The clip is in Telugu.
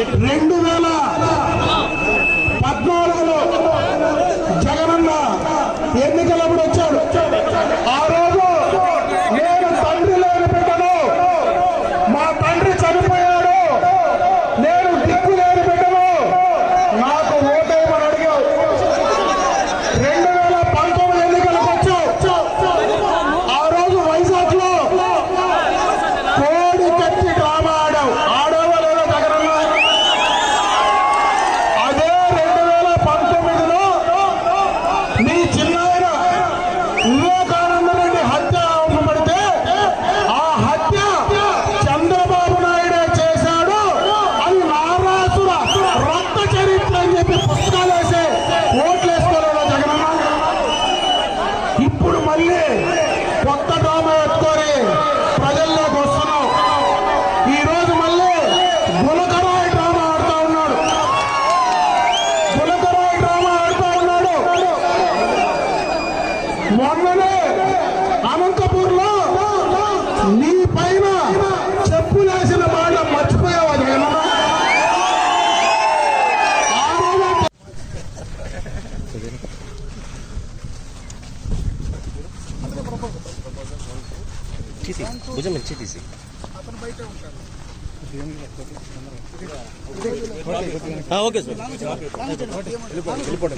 2014లో జగనన్న ఎన్నికలప్పుడు వచ్చాడు. ఆ రోజు నేను తండ్రి లేని బిడ్డను, మా తండ్రి చనిపోయాడు, నేను దిక్కు లేని బిడ్డను, నాకు ఓటేయమని అడిగావు. 2019 ఎన్నికలకు వచ్చావు. ఆ రోజు వైజాగ్ లో కోడి కట్టి డ్రామా ఆడావు. ఆడావా లేదా జగనన్న? అదే 2019లో నీ చిన్నాయన వివేకానంద రెడ్డి హత్య అవసరపడితే ఆ హత్య చంద్రబాబు నాయుడే చేశాడు అని నారాసుర రక్త చరిత్ర అని చెప్పి పుస్తకాలు వేసే ఓట్లేసుకోలేదా జగనన్న? ఇప్పుడు మళ్ళీ కొత్త డ్రామా ఎత్తుకొని ప్రజల్లోకి వస్తున్నావు. ఈ రోజు మళ్ళీ గులకరాయి డ్రామా ఆడుతా ఉన్నాడు. గులకరాయి డ్రామా ఆడుతా ఉన్నాడు. మొన్ననే అనంతపూర్ లో నీ పైన చెప్పులేసిన మాట మర్చిపోయావా జగనన్న? ఆ రోజు భుజం ఇచ్చి తీసి ఓకే సార్ వెళ్ళిపోండి.